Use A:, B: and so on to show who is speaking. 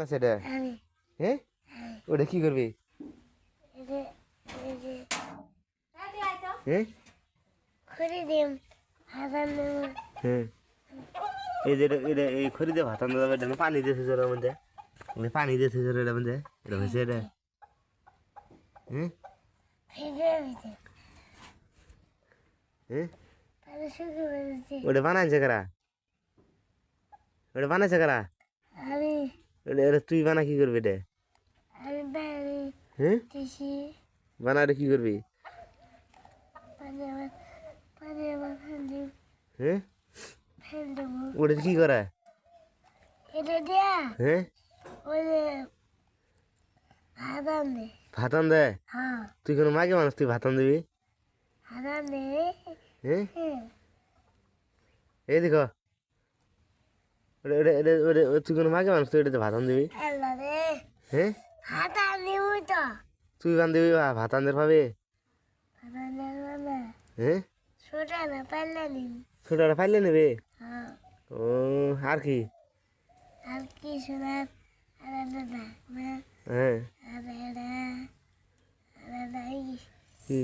A: বানাচ্ছে এটা?
B: আমি
A: হ্যাঁ, ওটা কি করবি?
B: এটা এই যে
A: হ্যাঁ
B: করে দিম হাজার নেব
A: হ্যাঁ, এই যে এটা এই খড়ি দিয়ে ভাত আনতে যাবে, এটা না পানি দিয়েছে জোরের মধ্যে, পানি দিয়েছে জোরের মধ্যে, এটা হয়েছে এটা। হ্যাঁ
B: ভেজে ভেজে
A: হ্যাঁ,
B: তাহলে শুরু করেছি
A: ওটা বানাইছে কারা? ওটা বানাইছে কারা?
B: আমি
A: এটা তুই বানা কি করবি এটা?
B: আমি বাইরে
A: হ্যাঁ,
B: দেশি
A: বানা এটা কি করবি?
B: পানি আবার ফেল দিব
A: হ্যাঁ,
B: ফেল দেবো
A: ওটা কি করে?
B: এটা দিয়া
A: হ্যাঁ,
B: ওই যে হাজার নে
A: ভাত আন দে?
B: হ্যাঁ
A: তুই কোনো মাগে মানুষ, তুই ভাত আন দিবি?
B: হাজার নে
A: হ্যাঁ,
B: হ্যাঁ
A: এই দেখো, তুই কোনো মাগে মানুষ, তুই এটাতে ভাত আন দিবি?
B: আল্লাহ রে
A: হ্যাঁ,
B: হাজার নেব তো
A: তুই বান দিবি ভাত আনতে পাবি?
B: হাজার নেব না
A: হ্যাঁ,
B: ছোটা না পারলে নিন
A: ছোটটা ফাইলে নেবে?
B: হ্যাঁ
A: ও, আর কি?
B: আর কি শোনার আলাদা না
A: হ্যাঁ,
B: আলাদা আলাদা
A: কি?